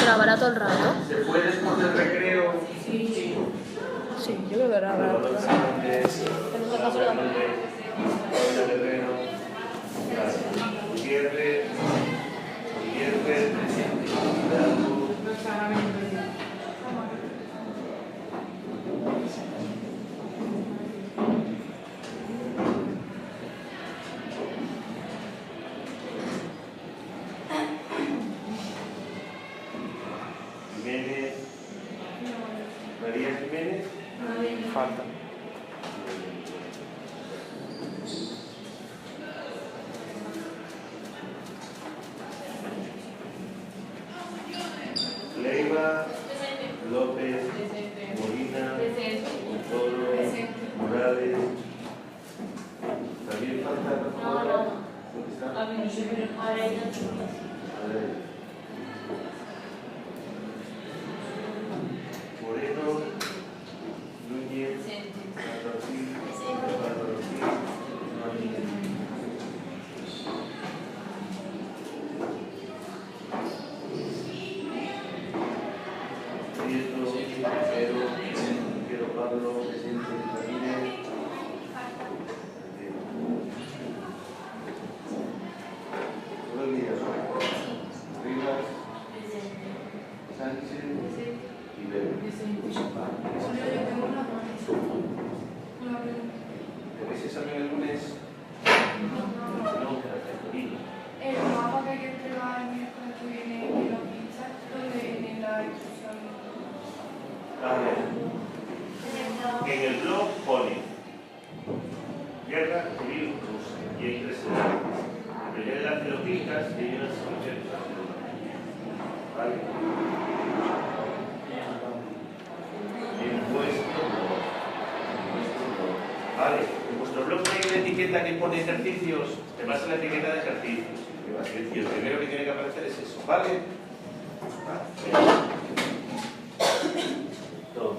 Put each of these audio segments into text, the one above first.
¿Grabará todo el rato? ¿Se puede después del recreo? Sí, yo creo que grabará todo el rato. En este caso Jiménez, María Jiménez, falta. Leiva, López, Molina, Montoro, Morales. ¿También falta? ¿Dónde está? Moreno, Núñez, Martín, Prieto, Pero Pablo, Ramírez, Rivas, Sánchez y Leo. ¿Tenéis examen el lunes? No, El mapa que hay que entregar el miércoles que viene en la pizza, donde en la discusión. A ver, en el blog pone Guerra Civil Rusa y hay 3 enlaces. El primer enlace lo clicas y hay una solución. ¿Vale? En vuestro blog. Vale, en vuestro blog hay una etiqueta que pone ejercicios, te vas a la etiqueta de ejercicios. Y el primero que tiene que aparecer es eso, ¿vale? Vale. Todo.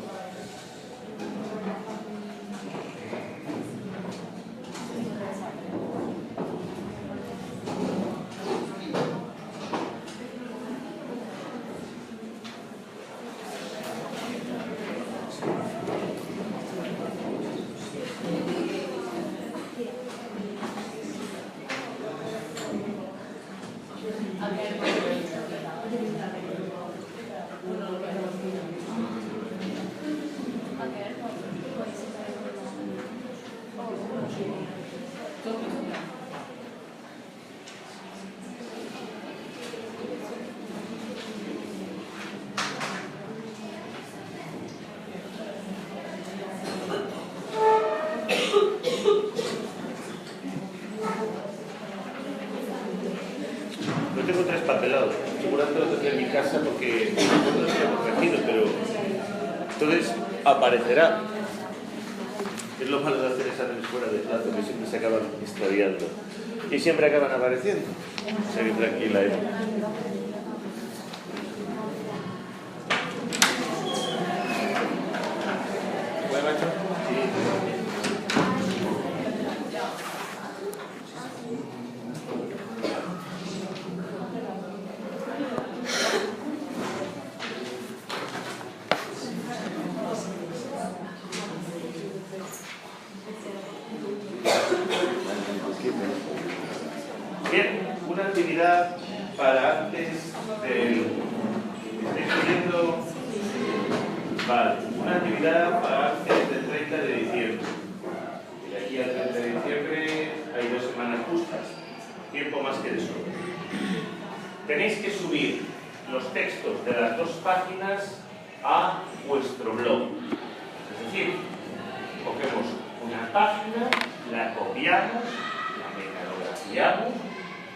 Yo tengo 3 papelados, seguramente los tendré en mi casa porque no los tengo corregidos, pero entonces aparecerá. Es lo malo de hacer exámenes fuera de plazo, que siempre se acaban extraviando y siempre acaban apareciendo. O sea que tranquila, ¿Puede, macho? Sí. Bien, una actividad para antes del... ¿Estoy escribiendo? Vale, una actividad para antes del 30 de diciembre. De aquí al 30 de diciembre hay 2 semanas justas. Tiempo más que de sobra. Tenéis que subir los textos de las 2 páginas a vuestro blog. Es decir, cogemos una página, la copiamos, la megalografiamos,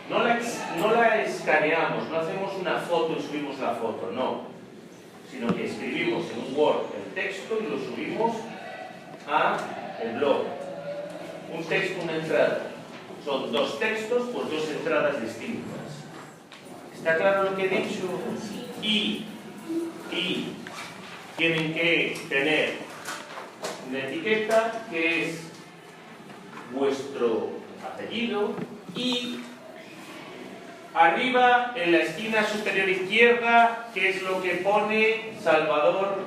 no la escaneamos, no hacemos una foto y subimos la foto, no, sino que escribimos en un Word el texto y lo subimos a el blog. Un texto, una entrada. Son 2 textos, pues 2 entradas distintas. ¿Está claro lo que he dicho? Y tienen que tener una etiqueta que es vuestro apellido y Arriba, en la esquina superior izquierda, ¿qué es lo que pone Salvador?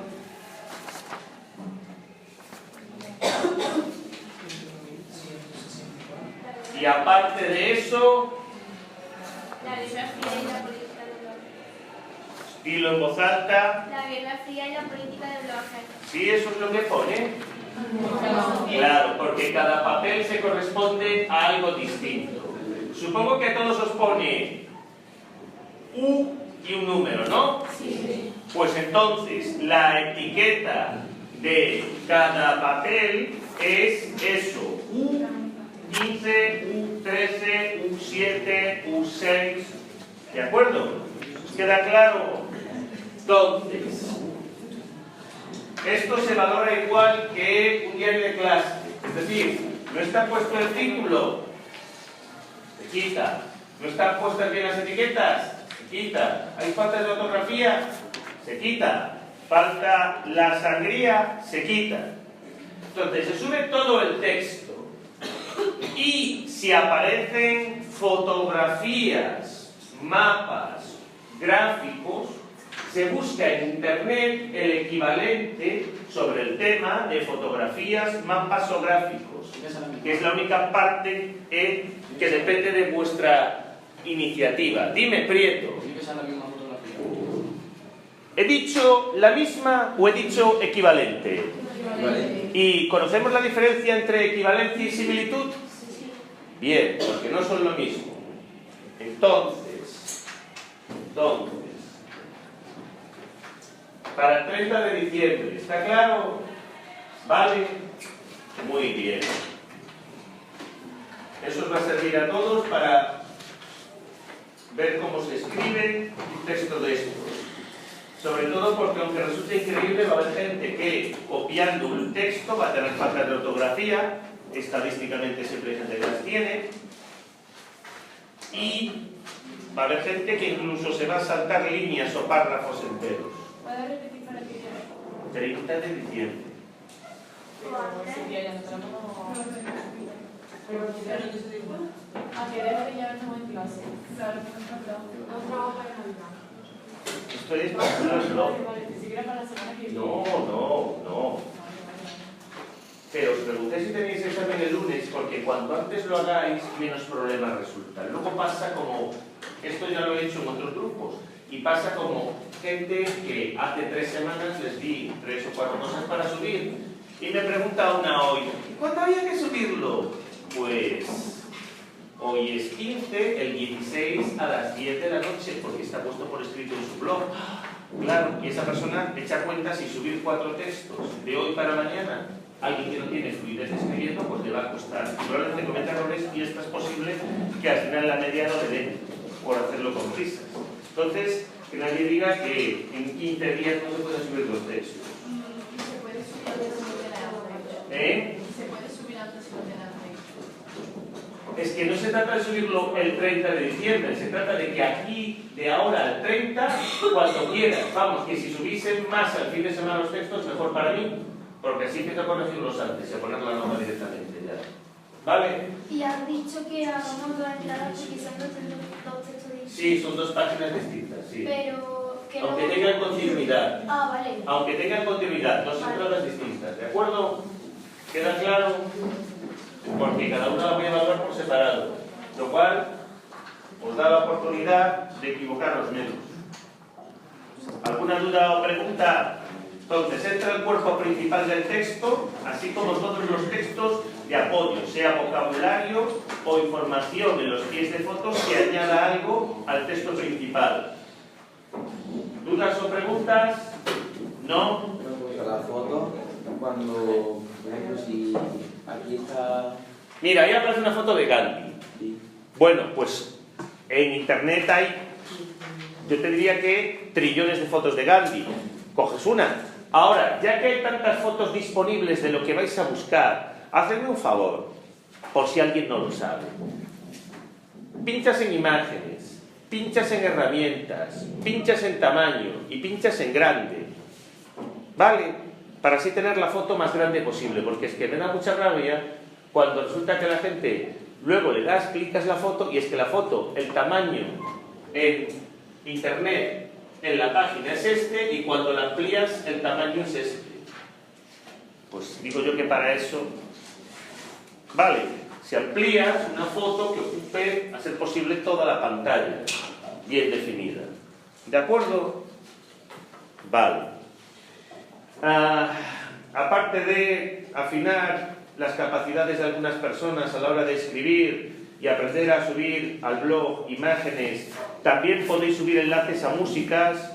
Y aparte de eso, La Guerra Fría y la política de bloques. dilo en voz alta. La Guerra Fría y la política de bloques. ¿Sí eso es lo que pone? Claro, porque cada papel se corresponde a algo distinto. Supongo que a todos os pone U y un número, ¿no? Sí. Pues entonces, la etiqueta de cada papel es eso. U15, U13, U7, U6. ¿De acuerdo? ¿Queda claro? Entonces, esto se valora igual que un diario de clase. Es decir, no está puesto el título, se quita. No están puestas bien las etiquetas, se quita. Hay faltas de ortografía, se quita. Falta la sangría, se quita. Entonces, se sube todo el texto. Y si aparecen fotografías, mapas, gráficos, se busca en internet el equivalente sobre el tema de fotografías, mapas o gráficos, que es la única parte que depende de vuestra iniciativa. Dime, Prieto. ¿He dicho la misma o he dicho equivalente? ¿Y conocemos la diferencia entre equivalencia y similitud? Bien, porque no son lo mismo. Entonces, para el 30 de diciembre, ¿está claro? ¿Vale? Muy bien. Eso os va a servir a todos para ver cómo se escribe un texto de estos. Sobre todo porque, aunque resulte increíble, va a haber gente que, copiando un texto, va a tener faltas de ortografía. Estadísticamente siempre hay gente que las tiene. Y va a haber gente que incluso se va a saltar líneas o párrafos enteros. ¿Puedes repetir para que yo? 30 de diciembre. ¿A qué debe ya no en clase? Claro, que no trabajo para Navidad. Esto es no. Ni siquiera para la semana que viene. No. Pero os pregunté si tenéis examen el lunes, porque cuanto antes lo hagáis, menos problemas resultan. Luego pasa como, esto ya lo he hecho en otros grupos, y pasa como gente que hace 3 semanas les di 3 o 4 cosas para subir, y me pregunta una hoy, ¿cuándo había que subirlo? Pues hoy es 15, el 16 a las 10 de la noche, porque está puesto por escrito en su blog. Claro, y esa persona echa cuentas y subir 4 textos de hoy para mañana. Alguien que no tiene fluidez escribiendo, pues le va a costar. Probablemente cometa errores y esto es posible que al final la media no le dé por hacerlo con prisas. Entonces, que nadie diga que en 15 días no se pueden subir los textos. ¿Se puede subir antes si no tiene nada? ¿Se puede subir antes si no tiene nada? Es que no se trata de subirlo el 30 de diciembre, se trata de que aquí, de ahora al 30, cuando quieras. Vamos, que si subiesen más al fin de semana los textos, mejor para mí, porque así empiezo a corregirlos antes y a poner la nota directamente ya. ¿Vale? Y han dicho que hagamos 2 entradas porque son 2 textos distintos. Sí, son 2 páginas distintas, sí. Pero que Aunque no... tengan continuidad. Ah, vale. Aunque tengan continuidad, 2 entradas distintas, ¿de acuerdo? ¿Queda claro? Porque cada una la voy a evaluar por separado, lo cual os da la oportunidad de equivocaros menos. ¿Alguna duda o pregunta? Entonces, entra el cuerpo principal del texto, así como todos los textos de apoyo, sea vocabulario o información en los pies de fotos que añada algo al texto principal. ¿Dudas o preguntas? ¿No? La foto, cuando, por ejemplo, si aquí está... Mira, ahí aparece una foto de Gandhi. Sí. Bueno, pues en internet hay, yo te diría que trillones de fotos de Gandhi. Coges una. Ahora, ya que hay tantas fotos disponibles de lo que vais a buscar, hacedme un favor, por si alguien no lo sabe. Pinchas en imágenes, pinchas en herramientas, pinchas en tamaño y pinchas en grande. ¿Vale? Para así tener la foto más grande posible, porque es que me da mucha rabia cuando resulta que la gente luego le das, clicas la foto y es que la foto, el tamaño en internet, en la página es este, y cuando la amplías el tamaño es este. Pues digo yo que para eso vale, si amplías una foto que ocupe, a ser posible, toda la pantalla bien definida. ¿De acuerdo? Vale. Aparte de afinar las capacidades de algunas personas a la hora de escribir y aprender a subir al blog imágenes, también podéis subir enlaces a músicas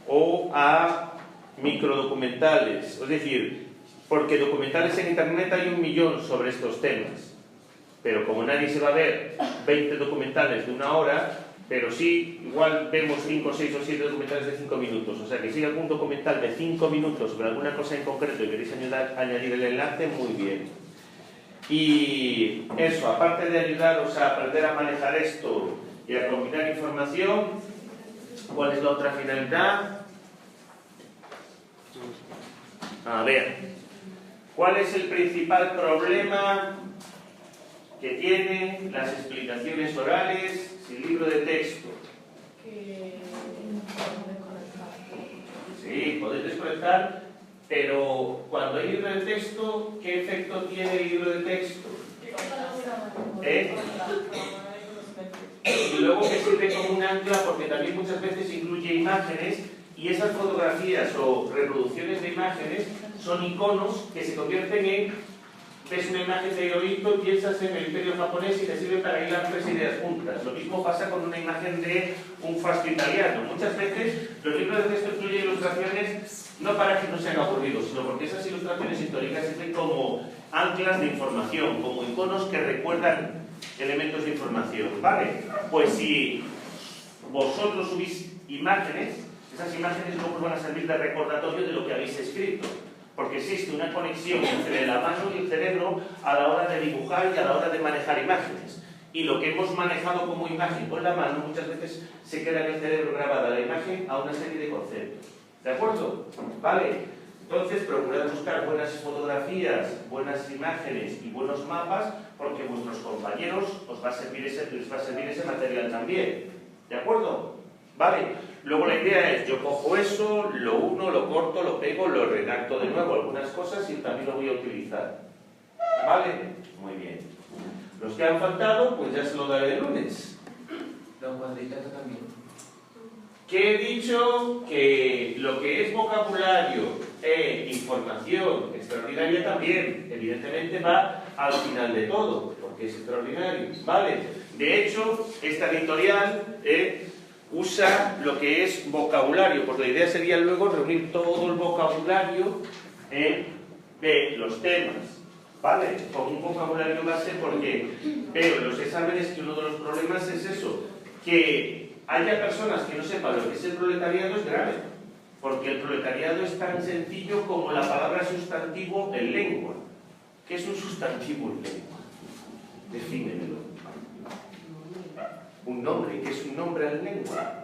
o a microdocumentales. Es decir, porque documentales en internet hay 1 millón sobre estos temas. Pero como nadie se va a ver 20 documentales de 1 hora, pero sí, igual vemos 5, 6 o 7 documentales de 5 minutos. O sea que si hay algún documental de 5 minutos sobre alguna cosa en concreto y queréis añadir el enlace, muy bien. Y eso, aparte de ayudaros a aprender a manejar esto y a combinar información, ¿cuál es la otra finalidad? A ver, ¿cuál es el principal problema que tienen las explicaciones orales sin libro de texto? Que podemos desconectar. Sí, podéis desconectar, pero cuando hay libro de texto, ¿qué efecto tiene el libro de texto? Y luego que sirve como un ancla porque también muchas veces incluye imágenes y esas fotografías o reproducciones de imágenes son iconos que se convierten en, ves una imagen de Hirohito, piensas en el imperio japonés y te sirve para hilar 3 ideas juntas. Lo mismo pasa con una imagen de un fasto italiano. Muchas veces los libros de texto incluyen ilustraciones no para que no sean aburridos, sino porque esas ilustraciones históricas sirven como anclas de información, como iconos que recuerdan elementos de información, ¿vale? Pues si vosotros subís imágenes, esas imágenes luego van a servir de recordatorio de lo que habéis escrito, porque existe una conexión entre la mano y el cerebro a la hora de dibujar y a la hora de manejar imágenes. Y lo que hemos manejado como imagen con la mano muchas veces se queda en el cerebro grabada la imagen a una serie de conceptos. ¿De acuerdo? ¿Vale? Entonces, procurad buscar buenas fotografías, buenas imágenes y buenos mapas, porque vuestros compañeros les va a servir ese material también. ¿De acuerdo? ¿Vale? Luego la idea es, yo cojo eso, lo uno, lo corto, lo pego, lo redacto de nuevo, algunas cosas y también lo voy a utilizar. ¿Vale? Muy bien. Los que han faltado, pues ya se lo daré el lunes. Los cuadritos también. Que he dicho que lo que es vocabulario e información extraordinaria también, evidentemente va al final de todo, porque es extraordinario, ¿vale? De hecho, esta editorial usa lo que es vocabulario, pues la idea sería luego reunir todo el vocabulario de los temas, ¿vale? Con un vocabulario base, porque veo en los exámenes que uno de los problemas es eso, que haya personas que no sepan lo que es el proletariado es grave, porque el proletariado es tan sencillo como la palabra sustantivo en lengua. ¿Qué es un sustantivo en lengua? Defínemelo. Un nombre, ¿qué es un nombre en lengua?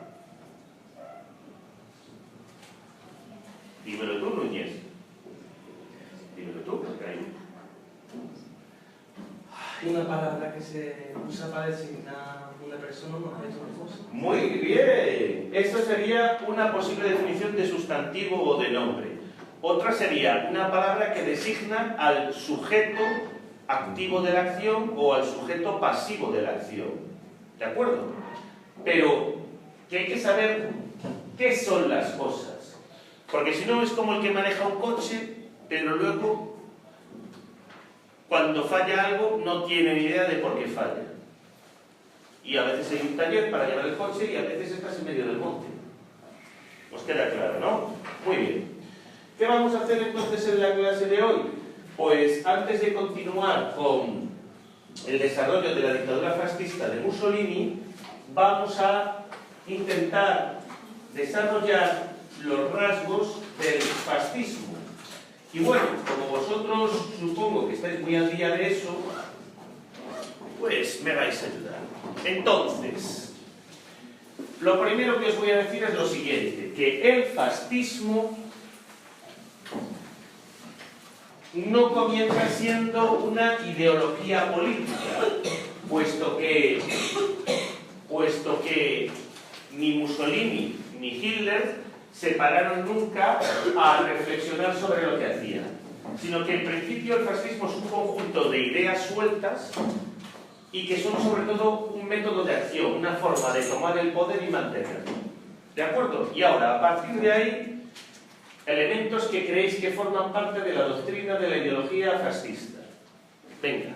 Dímelo tú, Núñez. Dímelo tú, porque hay... Una palabra que se usa para designar una persona, un objeto, una cosa. Muy bien. Esto sería una posible definición de sustantivo o de nombre. Otra sería una palabra que designa al sujeto activo de la acción o al sujeto pasivo de la acción. ¿De acuerdo? Pero que hay que saber qué son las cosas. Porque si no es como el que maneja un coche, pero luego, cuando falla algo, no tiene ni idea de por qué falla. Y a veces hay un taller para llevar el coche y a veces estás en medio del monte. ¿Os queda claro, no? Muy bien. ¿Qué vamos a hacer entonces en la clase de hoy? Pues antes de continuar con el desarrollo de la dictadura fascista de Mussolini, vamos a intentar desarrollar los rasgos del fascismo. Y bueno, como vosotros supongo que estáis muy al día de eso, pues me vais a ayudar. Entonces, lo primero que os voy a decir es lo siguiente, que el fascismo no comienza siendo una ideología política, puesto que ni Mussolini ni Hitler se pararon nunca a reflexionar sobre lo que hacían, sino que en principio el fascismo es un conjunto de ideas sueltas y que son sobre todo un método de acción, una forma de tomar el poder y mantenerlo. ¿De acuerdo? Y ahora, a partir de ahí, elementos que creéis que forman parte de la doctrina de la ideología fascista. Venga.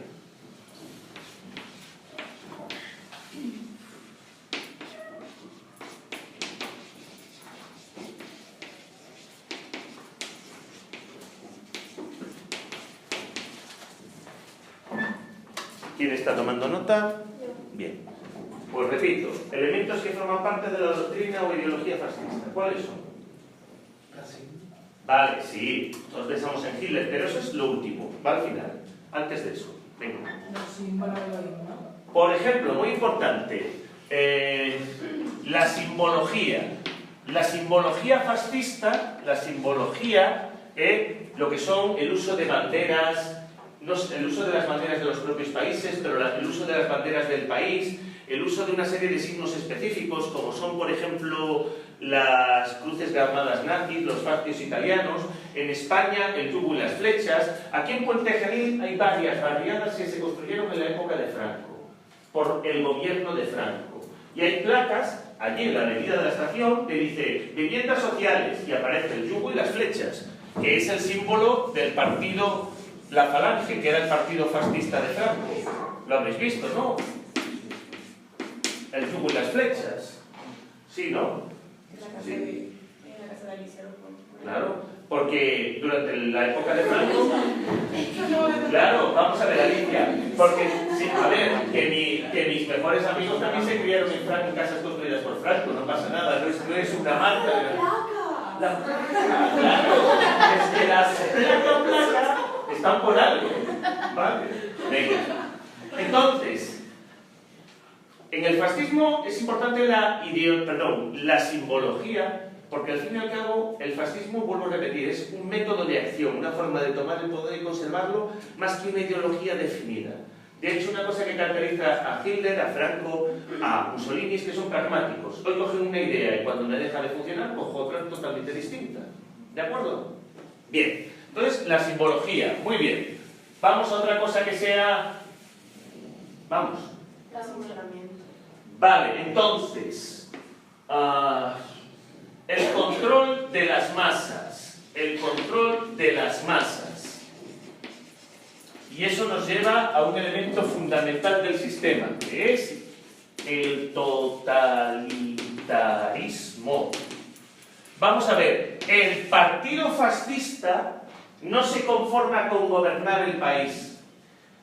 ¿Quién está tomando nota? Bien. Pues repito, elementos que forman parte de la doctrina o ideología fascista. ¿Cuáles son? Brasil. Vale, sí, todos pensamos en Hitler, pero eso es lo último, va al final. Antes de eso, venga. Por ejemplo, muy importante, la simbología. La simbología fascista, lo que son el uso de banderas, el uso de las banderas de los propios países, pero el uso de las banderas del país, el uso de una serie de signos específicos, como son, por ejemplo, las cruces gramadas nazis, los fascios italianos, en España el yugo y las flechas. Aquí en Puente Genil hay varias barriadas que se construyeron en la época de Franco, por el gobierno de Franco. Y hay placas, allí en la avenida de la estación, que dice viviendas sociales, y aparece el yugo y las flechas, que es el símbolo del partido La Falange, que era el partido fascista de Franco. Lo habéis visto, ¿no? El yugo y las flechas. Sí, ¿no? Sí. En la casa de Alicia lo pone. Claro, porque durante la época de Franco... Claro, vamos a ver, Alicia, porque, sí, a ver, que mis mejores amigos también se criaron en casas construidas por Franco, no pasa nada, no es una marca. La placa, claro, es que las placas están por algo, ¿vale? Venga. Entonces, en el fascismo es importante la simbología, porque al fin y al cabo el fascismo, vuelvo a repetir, es un método de acción, una forma de tomar el poder y conservarlo, más que una ideología definida. De hecho, una cosa que caracteriza a Hitler, a Franco, a Mussolini es que son pragmáticos. Hoy cogen una idea y cuando me deja de funcionar, cojo otra totalmente distinta. ¿De acuerdo? Bien. Entonces, la simbología. Muy bien. Vamos a otra cosa que sea... Vamos. El funcionamiento. Vale, entonces... el control de las masas. El control de las masas. Y eso nos lleva a un elemento fundamental del sistema, que es el totalitarismo. Vamos a ver, el partido fascista no se conforma con gobernar el país.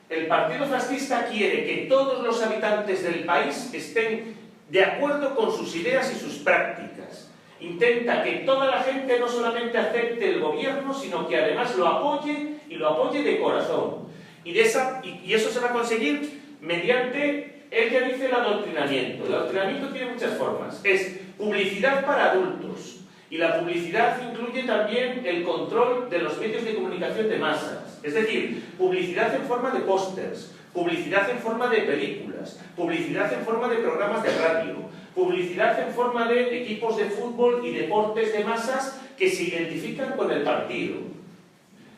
El partido fascista quiere que todos los habitantes del país estén de acuerdo con sus ideas y sus prácticas. Intenta que toda la gente no solamente acepte el gobierno, sino que además lo apoye y lo apoye de corazón. Y eso se va a conseguir mediante, él ya dice, el adoctrinamiento. El adoctrinamiento tiene muchas formas. Es publicidad para adultos. Y la publicidad incluye también el control de los medios de comunicación de masas. Es decir, publicidad en forma de pósters, publicidad en forma de películas, publicidad en forma de programas de radio, publicidad en forma de equipos de fútbol y deportes de masas que se identifican con el partido.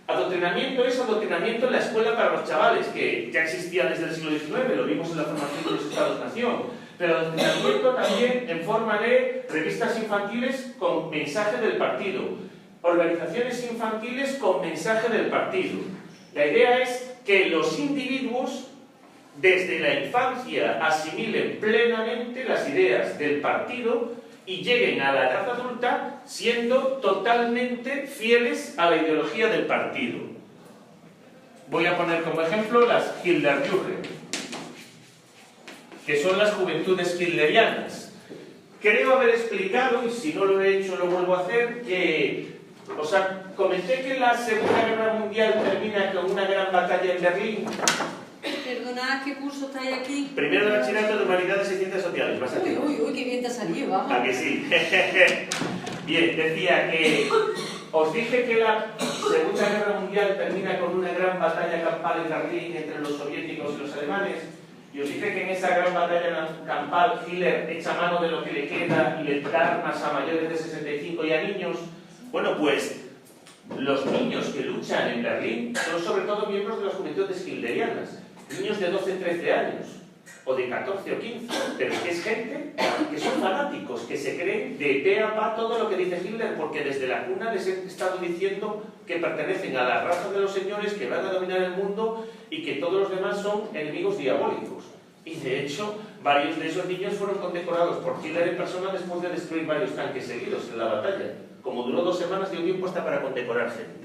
Adoctrinamiento es adoctrinamiento en la escuela para los chavales, que ya existía desde el siglo XIX, lo vimos en la formación de los Estados-Nación. Pero adoctrinamiento también en forma de revistas infantiles con mensaje del partido, organizaciones infantiles con mensaje del partido. La idea es que los individuos desde la infancia asimilen plenamente las ideas del partido y lleguen a la edad adulta siendo totalmente fieles a la ideología del partido. Voy a poner como ejemplo las Hitlerjugend, que son las juventudes hitlerianas. Creo haber explicado, y si no lo he hecho lo vuelvo a hacer, que comenté que la Segunda Guerra Mundial termina con una gran batalla en Berlín. Perdonad, ¿qué curso estáis aquí? Primero de bachillerato de Humanidades y Ciencias Sociales. Vas a ti. Uy, qué bien te ha salido, vamos. ¿A que sí? Bien, decía que os dije que la Segunda Guerra Mundial termina con una gran batalla campal en Berlín entre los soviéticos y los alemanes. y os dice que en esa gran batalla campal Hitler echa mano de lo que le queda y le da armas a mayores de 65 y a niños, bueno, pues los niños que luchan en Berlín son sobre todo miembros de las juventudes hilderianas, niños de 12-13 años, o de 14 o 15, pero que es gente que son fanáticos, que se creen de pe a pa todo lo que dice Hitler, porque desde la cuna les he estado diciendo que pertenecen a la raza de los señores que van a dominar el mundo y que todos los demás son enemigos diabólicos. Y de hecho, varios de esos niños fueron condecorados por Hitler en persona después de destruir varios tanques seguidos en la batalla. Como duró 2 semanas, dio tiempo hasta para condecorar gente.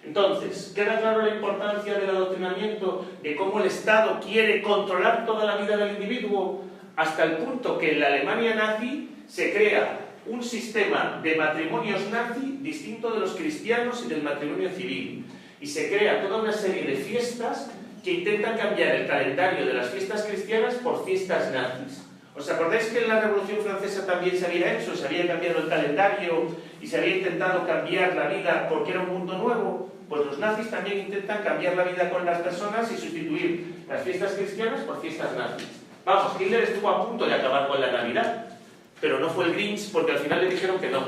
Entonces, queda claro la importancia del adoctrinamiento, de cómo el Estado quiere controlar toda la vida del individuo, hasta el punto que en la Alemania nazi se crea un sistema de matrimonios nazi distinto de los cristianos y del matrimonio civil. Y se crea toda una serie de fiestas que intentan cambiar el calendario de las fiestas cristianas por fiestas nazis. ¿Os acordáis que en la Revolución Francesa también se había hecho? Se había cambiado el calendario y se había intentado cambiar la vida porque era un mundo nuevo. Pues los nazis también intentan cambiar la vida con las personas y sustituir las fiestas cristianas por fiestas nazis. Vamos, Hitler estuvo a punto de acabar con la Navidad, pero no fue el Grinch porque al final le dijeron que no,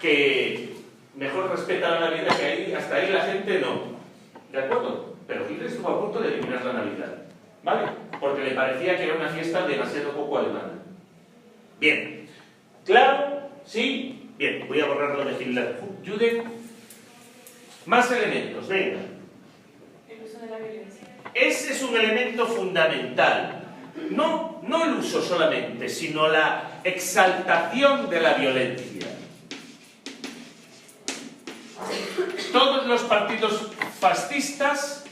que mejor respeta la Navidad, que ahí, hasta ahí la gente no. ¿De acuerdo? Pero Hitler estuvo a punto de eliminar la Navidad, ¿vale? Porque le parecía que era una fiesta demasiado poco alemana. Bien, ¿claro? ¿Sí? Bien, voy a borrarlo de Hitler. Juden. Más elementos, venga. El uso de la violencia. Ese es un elemento fundamental. No el uso solamente, sino la exaltación de la violencia. Todos los partidos fascistas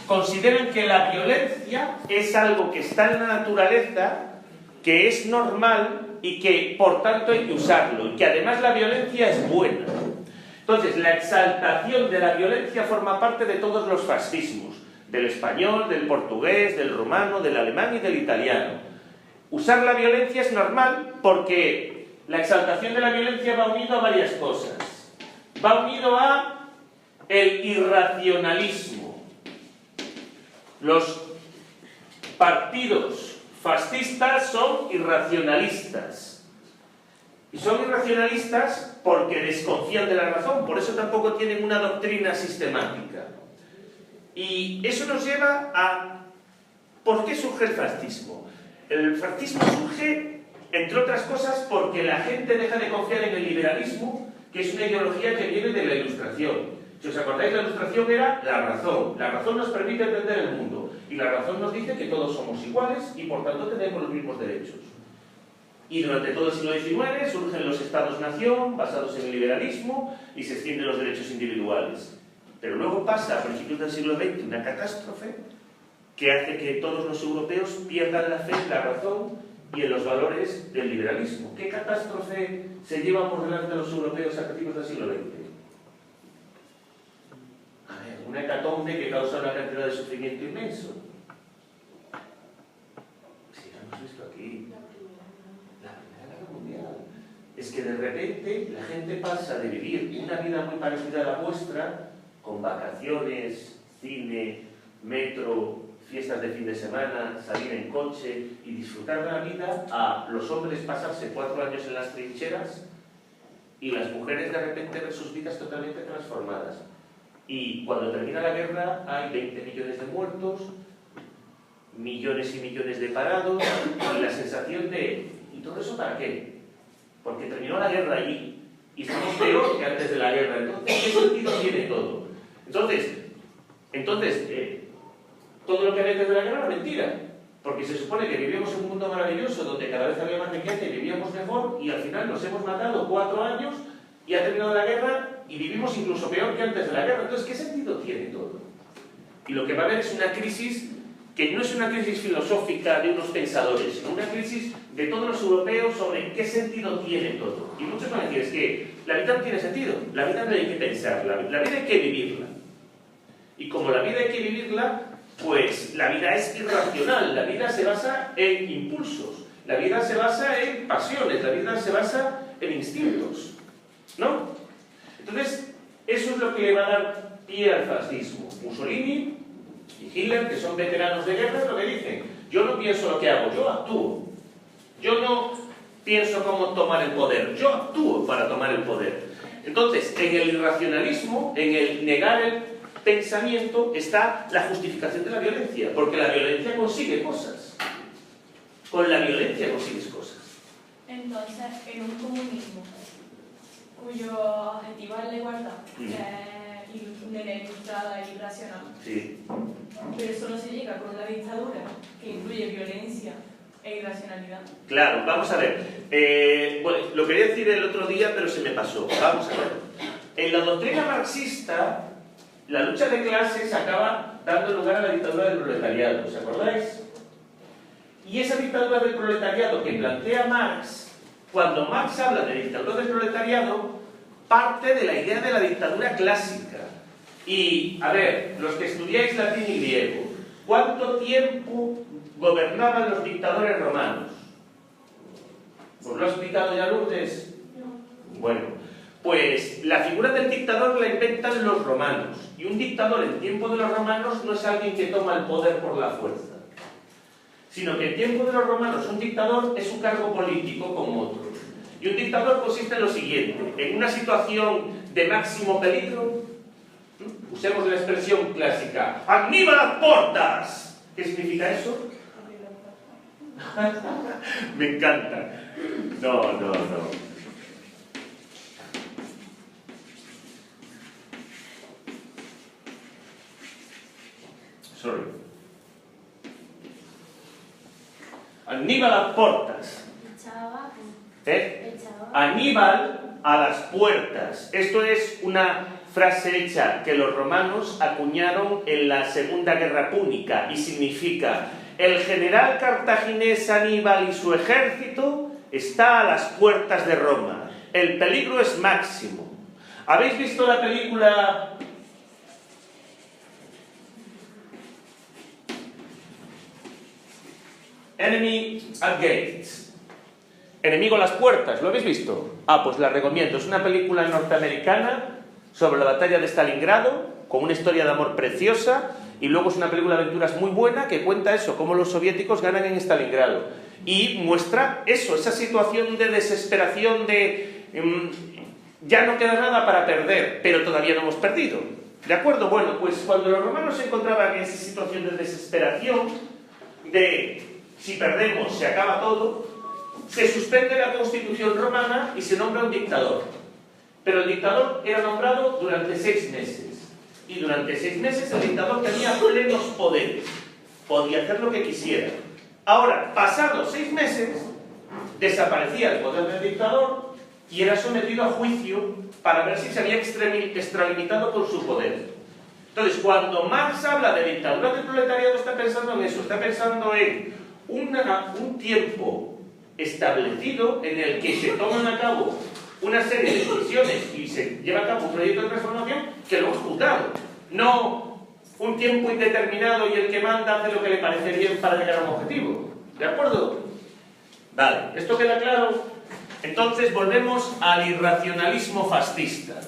consideran que la violencia es algo que está en la naturaleza, que es normal y que por tanto hay que usarlo, y que además la violencia es buena. Entonces, la exaltación de la violencia forma parte de todos los fascismos, del español, del portugués, del rumano, del alemán y del italiano. Usar la violencia es normal porque la exaltación de la violencia va unido a varias cosas. Va unido a el irracionalismo. Los partidos fascistas son irracionalistas. Y son irracionalistas porque desconfían de la razón, por eso tampoco tienen una doctrina sistemática. Y eso nos lleva a ¿por qué surge el fascismo? El fascismo surge, entre otras cosas, porque la gente deja de confiar en el liberalismo, que es una ideología que viene de la Ilustración. Si os acordáis, la Ilustración era la razón. La razón nos permite entender el mundo. Y la razón nos dice que todos somos iguales y por tanto tenemos los mismos derechos. Y durante todo el siglo XIX surgen los estados-nación basados en el liberalismo y se extienden los derechos individuales. Pero luego pasa a principios del siglo XX una catástrofe que hace que todos los europeos pierdan la fe en la razón y en los valores del liberalismo. ¿Qué catástrofe se lleva por delante de los europeos a principios del siglo XX? A ver, una hecatombe que causa una cantidad de sufrimiento inmenso. Sí, lo hemos visto aquí. La Primera Guerra Mundial. Es que de repente la gente pasa de vivir una vida muy parecida a la vuestra, con vacaciones, cine, metro, fiestas de fin de semana, salir en coche y disfrutar de la vida, a los hombres pasarse 4 años en las trincheras y las mujeres de repente ver sus vidas totalmente transformadas. Y cuando termina la guerra hay 20 millones de muertos, millones y millones de parados y la sensación de ¿y todo eso para qué? Porque terminó la guerra y estamos peor que antes de la guerra. Entonces, ¿qué sentido tiene todo? Entonces todo lo que había antes de la guerra era mentira. Porque se supone que vivíamos en un mundo maravilloso donde cada vez había más riqueza y vivíamos mejor y al final nos hemos matado 4 años y ha terminado la guerra y vivimos incluso peor que antes de la guerra. Entonces, ¿qué sentido tiene todo? Y lo que va a haber es una crisis que no es una crisis filosófica de unos pensadores, sino una crisis de todos los europeos sobre qué sentido tiene todo. Y muchos van a decir, es que la vida no tiene sentido, la vida no hay que pensarla, la vida hay que vivirla. Y como la vida hay que vivirla, pues la vida es irracional, la vida se basa en impulsos, la vida se basa en pasiones, la vida se basa en instintos, ¿no? Entonces, eso es lo que le va a dar pie al fascismo. Mussolini y Hitler, que son veteranos de guerra, es lo que dicen. Yo no pienso lo que hago, yo actúo. Yo no pienso cómo tomar el poder, yo actúo para tomar el poder. Entonces, en el irracionalismo, en el negar el pensamiento, está la justificación de la violencia, porque la violencia consigue cosas. Con la violencia consigues cosas. Entonces, en un comunismo cuyo objetivo es la igualdad, que es una ilustrada y racional, Sí. pero eso no se llega con una dictadura que incluye violencia e irracionalidad. Claro, vamos a ver. Bueno, lo quería decir el otro día, pero se me pasó. Vamos a ver. En la doctrina marxista, la lucha de clases acaba dando lugar a la dictadura del proletariado, ¿os acordáis? Y esa dictadura del proletariado que plantea Marx, cuando Marx habla de dictadura del proletariado, parte de la idea de la dictadura clásica. Y, a ver, los que estudiáis latín y griego, ¿cuánto tiempo gobernaban los dictadores romanos? ¿Os lo ha explicado ya Lourdes? Bueno, pues la figura del dictador la inventan los romanos. Y un dictador en tiempo de los romanos no es alguien que toma el poder por la fuerza, sino que en tiempo de los romanos un dictador es un cargo político como otro. Y un dictador consiste en lo siguiente: en una situación de máximo peligro, usemos la expresión clásica, ¡Aníbal las portas! ¿Qué significa eso? Me encanta. No. Sorry. Aníbal a las portas. Aníbal a las puertas. Esto es una frase hecha que los romanos acuñaron en la Segunda Guerra Púnica y significa: el general cartaginés Aníbal y su ejército está a las puertas de Roma. El peligro es máximo. ¿Habéis visto la película Enemy at Gates? Enemigo a las puertas, ¿lo habéis visto? Ah, pues la recomiendo. Es una película norteamericana sobre la batalla de Stalingrado, con una historia de amor preciosa, y luego es una película de aventuras muy buena que cuenta eso, cómo los soviéticos ganan en Stalingrado. Y muestra eso, esa situación de desesperación de ya no queda nada para perder, pero todavía no hemos perdido. ¿De acuerdo? Bueno, pues cuando los romanos se encontraban en esa situación de desesperación, de si perdemos se acaba todo, se suspende la constitución romana y se nombra un dictador. Pero el dictador era nombrado durante 6 meses. Y durante 6 meses el dictador tenía plenos poderes. Podía hacer lo que quisiera. Ahora, pasados 6 meses, desaparecía el poder del dictador y era sometido a juicio para ver si se había extralimitado por su poder. Entonces, cuando Marx habla de dictadura del proletariado, está pensando en eso. Está pensando en un tiempo establecido en el que se toman a cabo una serie de decisiones y se lleva a cabo un proyecto de transformación que lo hemos juzgado. No un tiempo indeterminado y el que manda hace lo que le parece bien para llegar a un objetivo. ¿De acuerdo? Vale, ¿esto queda claro? Entonces volvemos al irracionalismo fascista.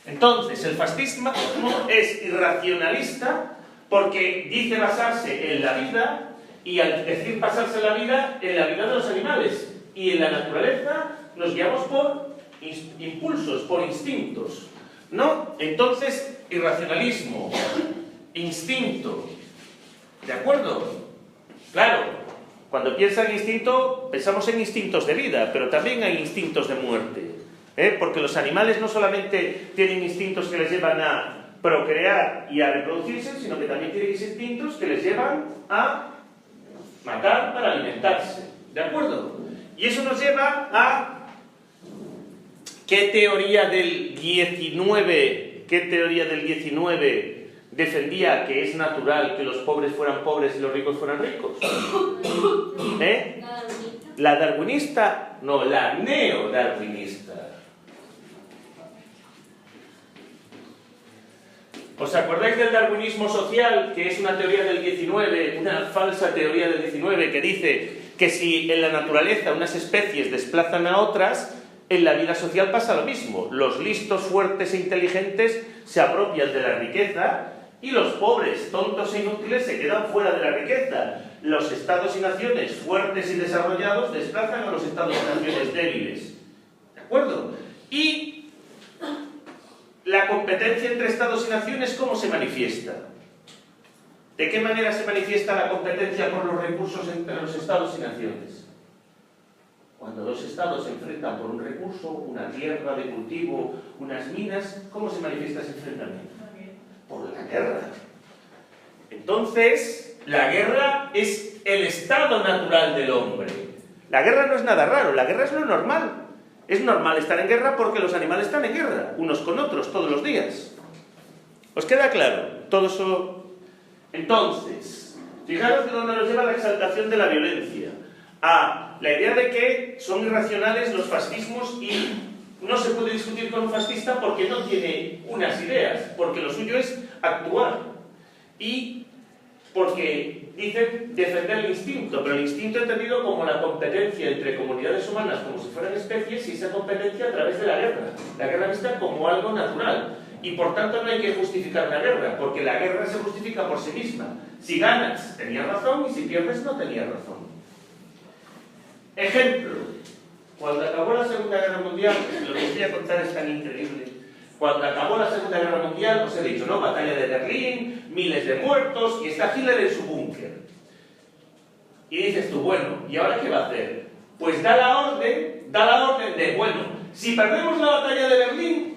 Entonces, el fascismo es irracionalista porque dice basarse en la vida, y al decir basarse en la vida de los animales. Y en la naturaleza nos guiamos por impulsos, por instintos, ¿no? Entonces, irracionalismo, instinto, ¿de acuerdo? Claro, cuando piensa en instinto, pensamos en instintos de vida, pero también hay instintos de muerte, porque los animales no solamente tienen instintos que les llevan a procrear y a reproducirse, sino que también tienen instintos que les llevan a matar para alimentarse, ¿de acuerdo? Y eso nos lleva a ¿qué teoría del 19 defendía que es natural que los pobres fueran pobres y los ricos fueran ricos? ¿La darwinista? No, la neodarwinista. ¿Os acordáis del darwinismo social, que es una teoría del 19, una falsa teoría del 19, que dice que si en la naturaleza unas especies desplazan a otras, en la vida social pasa lo mismo? Los listos, fuertes e inteligentes se apropian de la riqueza Y los pobres, tontos e inútiles se quedan fuera de la riqueza. Los estados y naciones fuertes y desarrollados desplazan a los estados y naciones débiles. ¿De acuerdo? Y la competencia entre estados y naciones, ¿cómo se manifiesta? ¿De qué manera se manifiesta la competencia por los recursos entre los estados y naciones? Cuando dos estados se enfrentan por un recurso, una tierra de cultivo, unas minas, ¿cómo se manifiesta ese enfrentamiento? Por la guerra. Entonces, la guerra es el estado natural del hombre. La guerra no es nada raro, la guerra es lo normal. Es normal estar en guerra porque los animales están en guerra, unos con otros, todos los días. ¿Os queda claro? Todo eso. Entonces, fijaros de dónde nos lleva la exaltación de la violencia. A la idea de que son irracionales los fascismos y no se puede discutir con un fascista porque no tiene unas ideas, porque lo suyo es actuar. Y porque dicen defender el instinto, pero el instinto entendido como la competencia entre comunidades humanas como si fueran especies y esa competencia a través de la guerra vista como algo natural. Y por tanto no hay que justificar la guerra, porque la guerra se justifica por sí misma. Si ganas, tenías razón, y si pierdes, no tenías razón. Ejemplo, cuando acabó la Segunda Guerra Mundial, lo que os voy a contar es tan increíble. Cuando acabó la Segunda Guerra Mundial, os he dicho, ¿no? Batalla de Berlín, miles de muertos, y está Hitler en su búnker. Y dices tú, bueno, ¿y ahora qué va a hacer? Pues da la orden de, bueno, si perdemos la batalla de Berlín,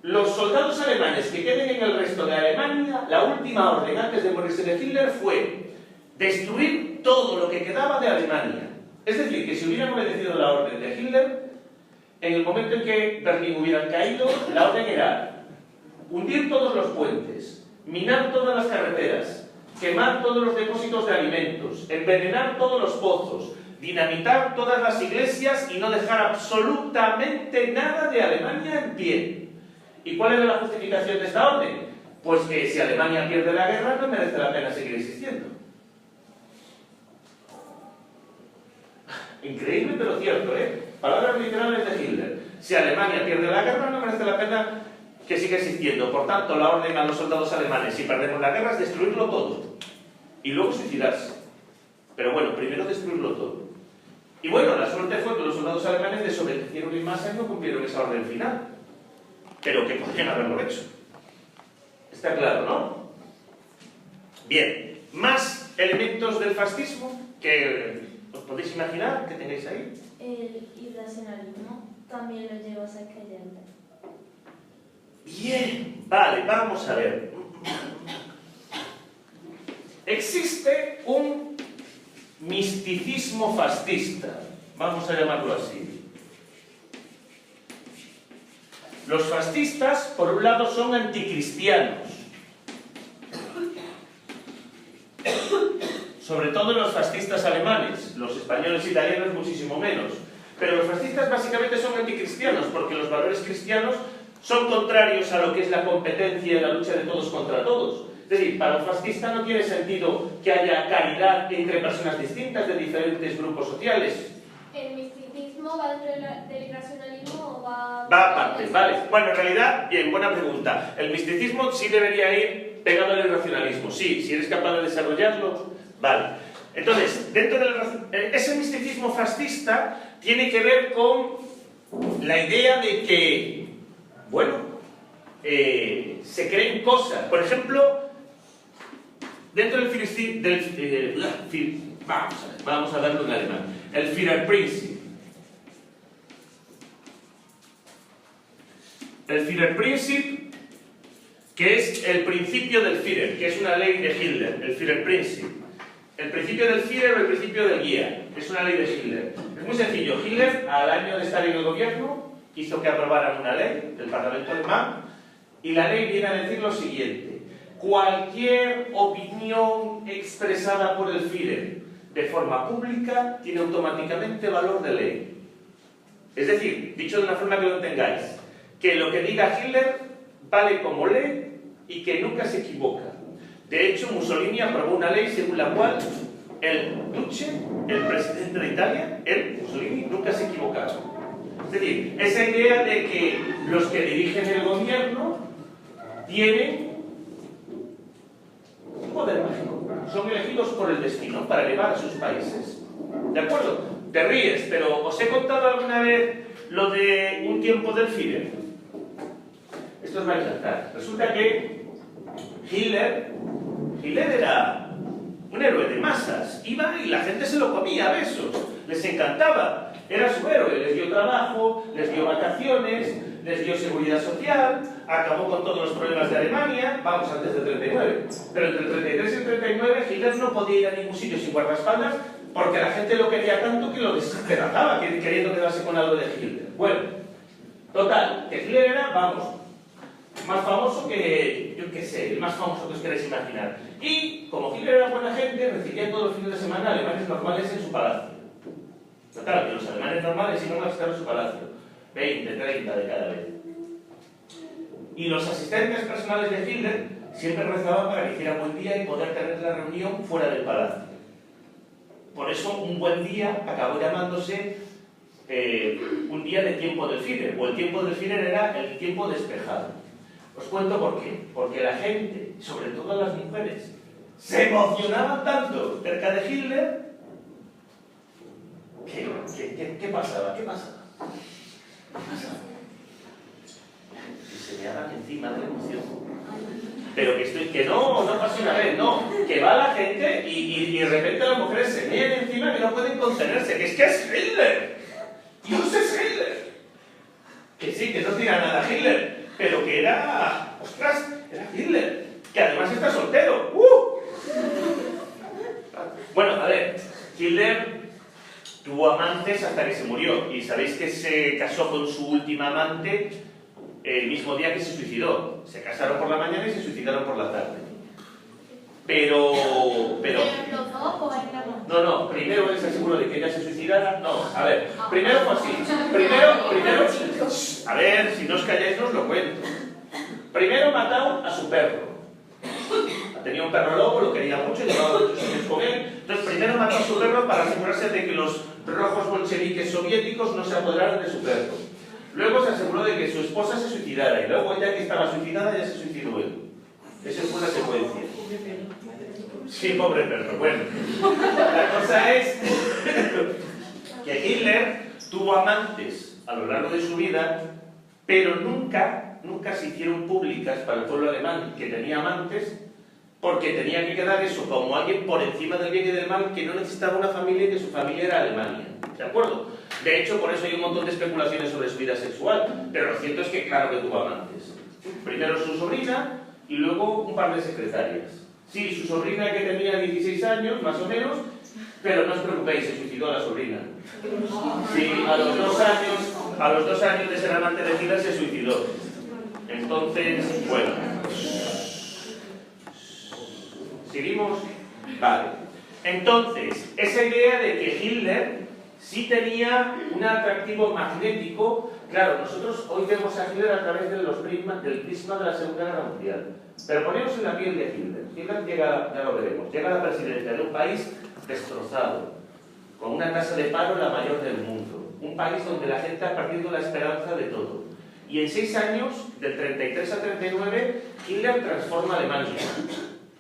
los soldados alemanes que queden en el resto de Alemania, la última orden antes de morirse de Hitler fue destruir todo lo que quedaba de Alemania. Es decir, que si hubieran obedecido la orden de Hitler, en el momento en que Berlín hubiera caído, la orden era hundir todos los puentes, minar todas las carreteras, quemar todos los depósitos de alimentos, envenenar todos los pozos, dinamitar todas las iglesias y no dejar absolutamente nada de Alemania en pie. ¿Y cuál era la justificación de esta orden? Pues que si Alemania pierde la guerra no merece la pena seguir existiendo. Increíble pero cierto, ¿eh? Palabras literales de Hitler. Si Alemania pierde la guerra no merece la pena que siga existiendo. Por tanto, la orden a los soldados alemanes, si perdemos la guerra, es destruirlo todo. Y luego suicidarse. Pero bueno, primero destruirlo todo. Y bueno, la suerte fue que los soldados alemanes desobedecieron en masa y no cumplieron esa orden final. Pero que podrían haberlo hecho. Está claro, ¿no? Bien, más elementos del fascismo que os podéis imaginar que tenéis ahí. El irracionalismo también lo llevas a creyente. Bien, vale, vamos a ver. Existe un misticismo fascista, vamos a llamarlo así. Los fascistas, por un lado, son anticristianos. Sobre todo los fascistas alemanes, los españoles e italianos muchísimo menos. Pero los fascistas básicamente son anticristianos, porque los valores cristianos son contrarios a lo que es la competencia y la lucha de todos contra todos. Es decir, para un fascista no tiene sentido que haya caridad entre personas distintas de diferentes grupos sociales. ¿El misticismo va dentro del irracionalismo o va...? Va aparte, vale. Bueno, en realidad, bien, buena pregunta. El misticismo sí debería ir pegado al irracionalismo. Sí, si eres capaz de desarrollarlo, vale. Entonces, dentro del ese misticismo fascista tiene que ver con la idea de que, bueno, se creen cosas. Por ejemplo, dentro del vamos a darlo en alemán. El Führerprinzip. El Führerprinzip, que es el principio del Führer, que es una ley de Hitler, el Führerprinzip. El principio del Führer o el principio del guía, es una ley de Hitler. Es muy sencillo. Hitler, al año de estar en el gobierno, hizo que aprobaran una ley del Parlamento alemán, y la ley viene a decir lo siguiente: cualquier opinión expresada por el Führer de forma pública tiene automáticamente valor de ley. Es decir, dicho de una forma que lo entendáis, que lo que diga Hitler vale como ley y que nunca se equivoca. De hecho, Mussolini aprobó una ley según la cual el Duce, el presidente de Italia, Mussolini, nunca se equivocaba. Es decir, esa idea de que los que dirigen el gobierno tienen poder mágico. Son elegidos por el destino para elevar a sus países. ¿De acuerdo? Te ríes, pero ¿os he contado alguna vez lo de un tiempo del Führer? Esto os va a encantar. Resulta que Hitler era un héroe de masas. Iba y la gente se lo comía a besos. Les encantaba. Era su héroe. Les dio trabajo, les dio vacaciones, les dio seguridad social, acabó con todos los problemas de Alemania, vamos, antes del 39. Pero entre el 33 y el 39 Hitler no podía ir a ningún sitio sin guardaespaldas porque la gente lo quería tanto que lo despedazaba queriendo quedarse con algo de Hitler. Bueno, total, que Hitler era, vamos, más famoso que, yo qué sé, el más famoso que os queréis imaginar. Y, como Hitler era buena gente, recibía todos los fines de semana alemanes normales en su palacio. Total, que los alemanes normales iban a visitar en su palacio. 20, 30 de cada vez. Y los asistentes personales de Hitler siempre rezaban para que hiciera buen día y poder tener la reunión fuera del palacio. Por eso, un buen día acabó llamándose un día de tiempo del Führer, o el tiempo del Führer era el tiempo despejado. Os cuento por qué. Porque la gente, sobre todo las mujeres, se emocionaban tanto cerca de Hitler. ¿Qué pasaba? ¿Qué pasaba? Si se me hagan encima de la emoción. Pero que no pasa una vez, no. Que va la gente y de repente las mujeres se mean encima que no pueden contenerse. Que es Hitler. Dios es Hitler. Que sí, que no tira nada a Hitler. Pero que era... ¡Ostras! Era Hitler. Que además está soltero. Bueno, a ver. Hitler tuvo amantes hasta que se murió. Y sabéis que se casó con su última amante el mismo día que se suicidó. Se casaron por la mañana y se suicidaron por la tarde. Pero... ¿Los dos o hay la más? No, primero él se aseguró de que ella se suicidara. No, a ver, primero fue así. Primero, a ver, si no os calláis no os lo cuento. Primero mató a su perro. Tenía un perro lobo, lo quería mucho, llevaba muchos años con él. Entonces primero mató a su perro para asegurarse de que los rojos bolcheviques soviéticos no se apoderaran de su perro. Luego se aseguró de que su esposa se suicidara y luego ya que estaba suicidada ya se suicidó él. Esa fue la secuencia. Sí, pobre perro. Bueno, la cosa es que Hitler tuvo amantes a lo largo de su vida, pero nunca se hicieron públicas para el pueblo alemán que tenía amantes, porque tenía que quedar eso como alguien por encima del bien y del mal que no necesitaba una familia y que su familia era Alemania. ¿De acuerdo? De hecho, por eso hay un montón de especulaciones sobre su vida sexual, pero lo cierto es que claro que tuvo amantes. Primero su sobrina y luego un par de secretarias. Sí, su sobrina que tenía 16 años, más o menos, pero no os preocupéis, se suicidó la sobrina. Sí, a los 2 años de ser amante de Hitler se suicidó. Entonces, bueno. ¿Seguimos? Vale. Entonces, esa idea de que Hitler sí tenía un atractivo magnético, claro, nosotros hoy vemos a Hitler a través del prisma de la Segunda Guerra Mundial. Pero ponemos en la piel de Hitler. Hitler llega, ya lo veremos, llega a la presidencia de un país destrozado, con una tasa de paro la mayor del mundo, un país donde la gente ha perdido la esperanza de todo. Y en 6 años, del 33 al 39, Hitler transforma Alemania,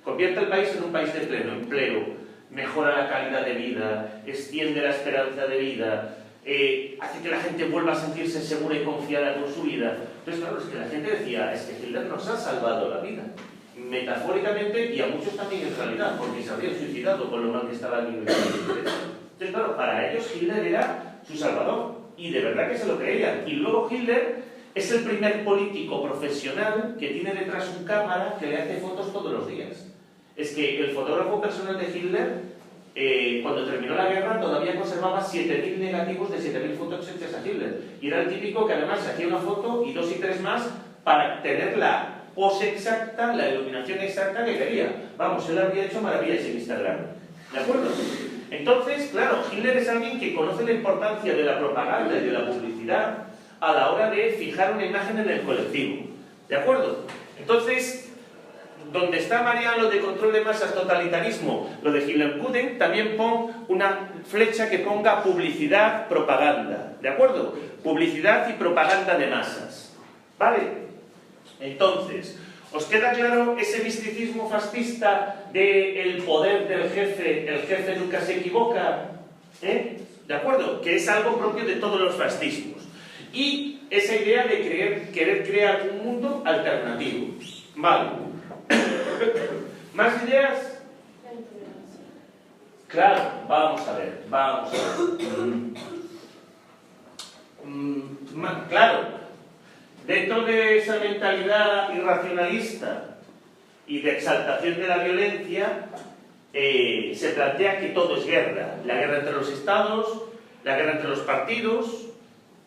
convierte al país en un país de pleno empleo, mejora la calidad de vida, extiende la esperanza de vida, hace que la gente vuelva a sentirse segura y confiada con su vida. Entonces, claro, es que la gente decía, es que Hitler nos ha salvado la vida, metafóricamente y a muchos también en realidad, porque se habían suicidado con lo mal que estaba el nivel de vida. Entonces, claro, para ellos Hitler era su salvador, y de verdad que se lo creían. Y luego Hitler es el primer político profesional que tiene detrás un cámara que le hace fotos todos los días. Es que el fotógrafo personal de Hitler, cuando terminó la guerra, todavía conservaba 7.000 negativos de 7.000 fotos hechas a Hitler. Y era el típico que además se hacía una foto y 2 y 3 más para tener la pose exacta, la iluminación exacta que quería. Vamos, él había hecho maravillas en Instagram. ¿De acuerdo? Entonces, claro, Hitler es alguien que conoce la importancia de la propaganda y de la publicidad a la hora de fijar una imagen en el colectivo. ¿De acuerdo? Entonces, donde está Mariano lo de control de masas, totalitarismo, lo de Hitlerjugend, también pon una flecha que ponga publicidad, propaganda. ¿De acuerdo? Publicidad y propaganda de masas. ¿Vale? Entonces, ¿Os queda claro ese misticismo fascista de el poder del jefe, el jefe nunca se equivoca? ¿De acuerdo? Que es algo propio de todos los fascismos. Y esa idea de querer crear un mundo alternativo. Vale. ¿Más ideas? Claro, vamos a ver. Claro. Dentro de esa mentalidad irracionalista y de exaltación de la violencia, se plantea que todo es guerra. La guerra entre los estados, la guerra entre los partidos,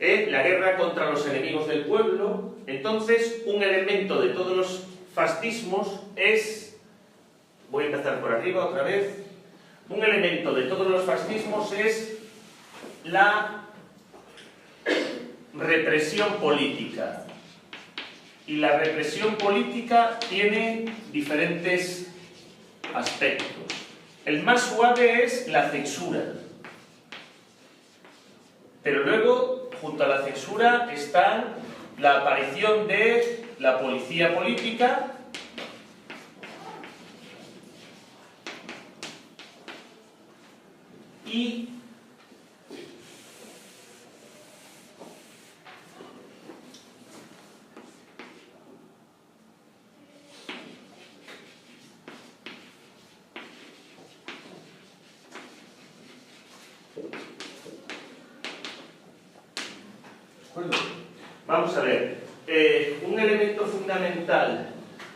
la guerra contra los enemigos del pueblo. Entonces, un elemento de todos los fascismos es... Voy a empezar por arriba otra vez. Un elemento de todos los fascismos es la represión política. Y la represión política tiene diferentes aspectos. El más suave es la censura. Pero luego, junto a la censura, está la aparición de la policía política y vamos a ver, un elemento fundamental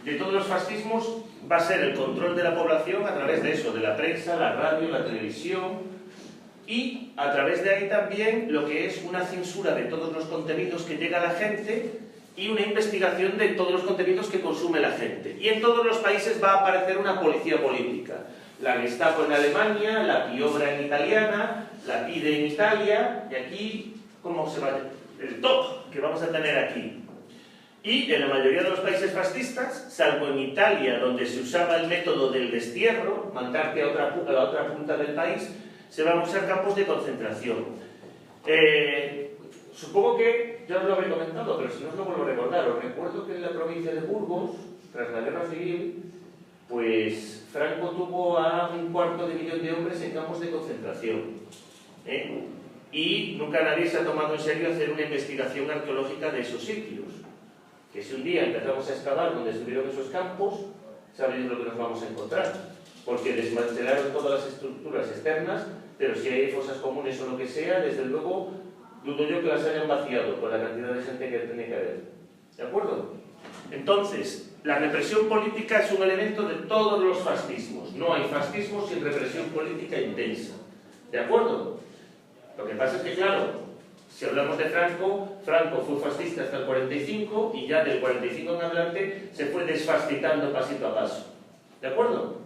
de todos los fascismos va a ser el control de la población a través de eso, de la prensa, la radio, la televisión, y a través de ahí también lo que es una censura de todos los contenidos que llega a la gente y una investigación de todos los contenidos que consume la gente. Y en todos los países va a aparecer una policía política. La Gestapo en Alemania, la Piobra en italiana, la PIDE en Italia, y aquí, ¿cómo se va? El top que vamos a tener aquí. Y en la mayoría de los países fascistas, salvo en Italia, donde se usaba el método del destierro, mandarte a la otra punta del país, se van a usar campos de concentración. Supongo que ya os lo habré comentado, pero si no os lo vuelvo a recordar, os recuerdo que en la provincia de Burgos, tras la guerra civil, pues Franco tuvo a 250 000 hombres en campos de concentración. Y nunca nadie se ha tomado en serio hacer una investigación arqueológica de esos sitios. Que si un día empezamos a excavar donde estuvieron esos campos, sabéis lo que nos vamos a encontrar. Porque desmantelaron todas las estructuras externas, pero si hay fosas comunes o lo que sea, desde luego, dudo yo que las hayan vaciado con la cantidad de gente que tiene que haber. ¿De acuerdo? Entonces, la represión política es un elemento de todos los fascismos. No hay fascismo sin represión política intensa. ¿De acuerdo? Lo que pasa es que, claro, si hablamos de Franco, Franco fue fascista hasta el 45 y ya del 45 en adelante se fue desfascitando pasito a paso. ¿De acuerdo?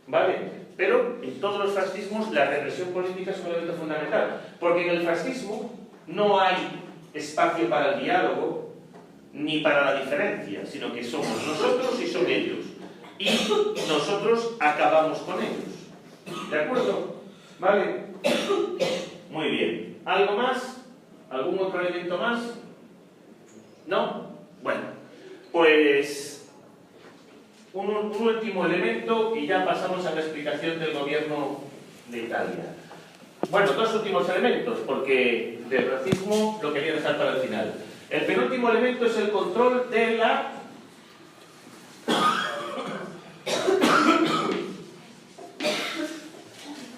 ¿Vale? Pero en todos los fascismos la represión política es un elemento fundamental, porque en el fascismo no hay espacio para el diálogo ni para la diferencia, sino que somos nosotros y son ellos. Y nosotros acabamos con ellos. ¿De acuerdo? ¿Vale? Muy bien. ¿Algo más? ¿Algún otro elemento más? ¿No? Bueno, pues un último elemento y ya pasamos a la explicación del gobierno de Italia. Bueno, dos últimos elementos, porque del racismo lo quería dejar para el final. El penúltimo elemento es el control de la...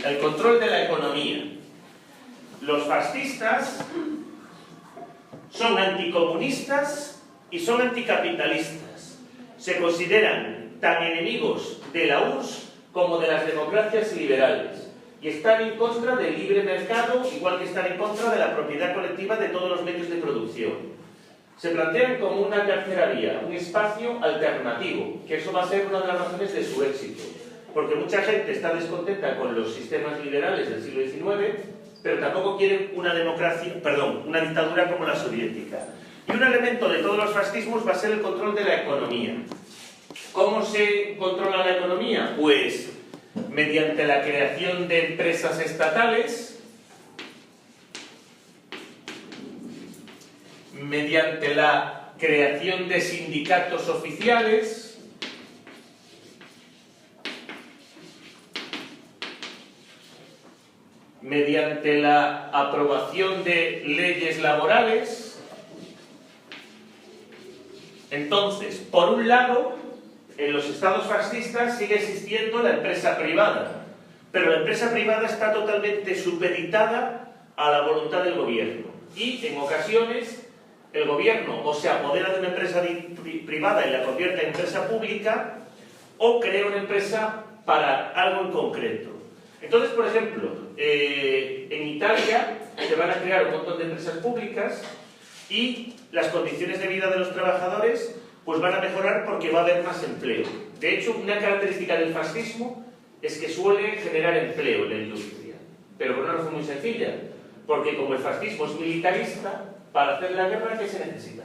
el control de la economía. Los fascistas son anticomunistas y son anticapitalistas. Se consideran tan enemigos de la URSS como de las democracias liberales. Y están en contra del libre mercado, igual que están en contra de la propiedad colectiva de todos los medios de producción. Se plantean como una tercera vía, un espacio alternativo, que eso va a ser una de las razones de su éxito. Porque mucha gente está descontenta con los sistemas liberales del siglo XIX, pero tampoco quieren una una dictadura como la soviética. Y un elemento de todos los fascismos va a ser el control de la economía. ¿Cómo se controla la economía? Pues mediante la creación de empresas estatales, mediante la creación de sindicatos oficiales, mediante la aprobación de leyes laborales. Entonces, por un lado, en los estados fascistas sigue existiendo la empresa privada, pero la empresa privada está totalmente supeditada a la voluntad del gobierno y, en ocasiones, el gobierno o se apodera de una empresa privada y la convierte en empresa pública o crea una empresa para algo en concreto. Entonces, por ejemplo, en Italia se van a crear un montón de empresas públicas y las condiciones de vida de los trabajadores pues van a mejorar porque va a haber más empleo. De hecho, una característica del fascismo es que suele generar empleo en la industria, pero por una razón muy sencilla, porque como el fascismo es militarista, para hacer la guerra, ¿qué se necesita?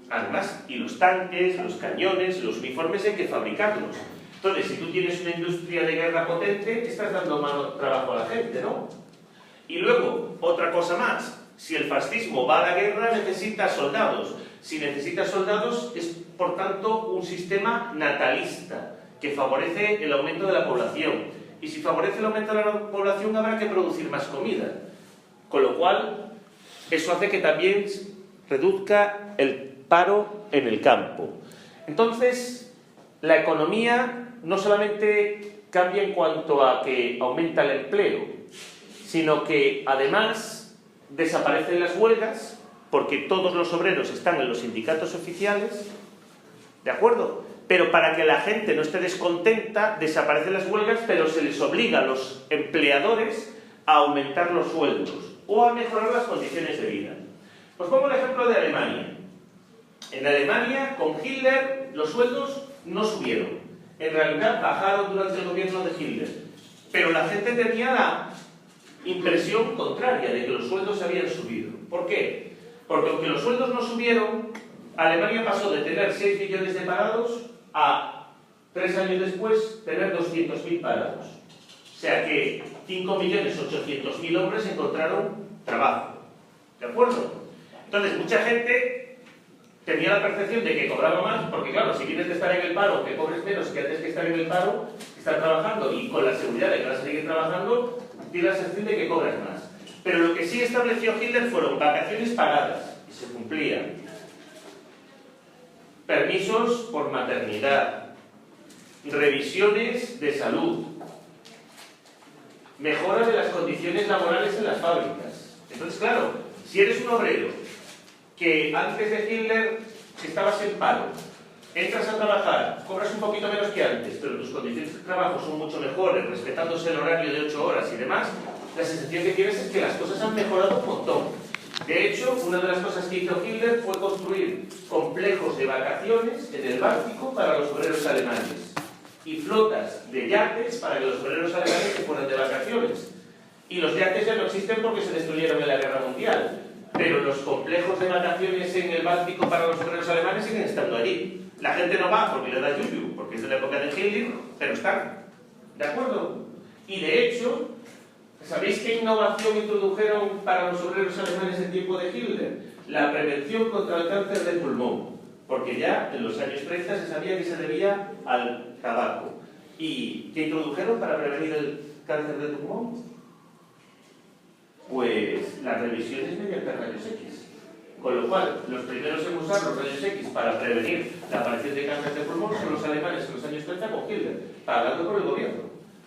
Armas. Y los tanques, los cañones, los uniformes hay que fabricarlos. Entonces, si tú tienes una industria de guerra potente, estás dando trabajo a la gente, ¿no? Y luego, otra cosa más. Si el fascismo va a la guerra, necesita soldados. Si necesita soldados, es, por tanto, un sistema natalista, que favorece el aumento de la población. Y si favorece el aumento de la población, habrá que producir más comida. Con lo cual, eso hace que también reduzca el paro en el campo. Entonces, la economía no solamente cambia en cuanto a que aumenta el empleo, sino que además desaparecen las huelgas, porque todos los obreros están en los sindicatos oficiales, ¿de acuerdo? Pero para que la gente no esté descontenta, desaparecen las huelgas, pero se les obliga a los empleadores a aumentar los sueldos o a mejorar las condiciones de vida. Os pongo el ejemplo de Alemania. En Alemania, con Hitler, los sueldos no subieron. En realidad, bajaron durante el gobierno de Hitler. Pero la gente tenía la impresión contraria de que los sueldos se habían subido. ¿Por qué? Porque aunque los sueldos no subieron, Alemania pasó de tener 6 millones de parados a 3 años después tener 200.000 parados. O sea que 5.800.000 hombres encontraron trabajo. ¿De acuerdo? Entonces, mucha gente tenía la percepción de que cobraba más, porque claro, si vienes de estar en el paro, que cobres menos que antes que estar en el paro, estar trabajando y con la seguridad de que vas a seguir trabajando, tienes la sensación de que cobras más. Pero lo que sí estableció Hitler fueron vacaciones pagadas, y se cumplían. Permisos por maternidad, revisiones de salud, mejora de las condiciones laborales en las fábricas. Entonces, claro, si eres un obrero que antes de Hitler estabas en paro, entras a trabajar, cobras un poquito menos que antes, pero tus condiciones de trabajo son mucho mejores, respetándose el horario de 8 horas y demás, la sensación que tienes es que las cosas han mejorado un montón. De hecho, una de las cosas que hizo Hitler fue construir complejos de vacaciones en el Báltico para los obreros alemanes y flotas de yates para que los obreros alemanes se fueran de vacaciones. Y los yates ya no existen porque se destruyeron en la Guerra Mundial, pero los complejos de vacaciones en el Báltico para los obreros alemanes siguen estando allí. La gente no va porque le da yuyu, porque es de la época de Hitler, pero están. ¿De acuerdo? Y de hecho, ¿sabéis qué innovación introdujeron para los obreros alemanes en tiempo de Hitler? La prevención contra el cáncer de pulmón, porque ya en los años 30 se sabía que se debía al tabaco. ¿Y qué introdujeron para prevenir el cáncer de pulmón? Pues las revisiones mediante rayos X. Con lo cual, los primeros en usar los rayos X para prevenir la aparición de cáncer de pulmón son los alemanes en los años 30 con Hitler, pagando por el gobierno.